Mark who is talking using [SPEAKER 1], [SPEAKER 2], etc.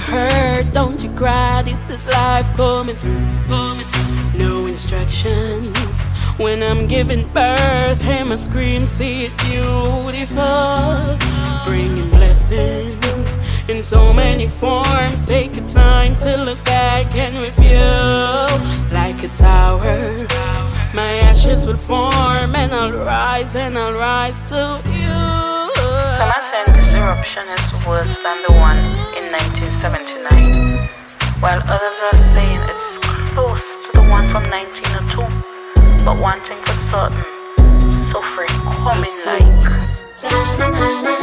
[SPEAKER 1] hurt, don't you cry, this is life coming through. No instructions when I'm giving birth. Hear my scream, see it beautiful, bringing blessings in so many forms. Take your time to look back and review. Like a tower, my ashes will form, and I'll rise to you.
[SPEAKER 2] Some are saying this eruption is worse than the one in 1979, while others are saying it's close to the one from 1902. But one thing for certain, suffering coming like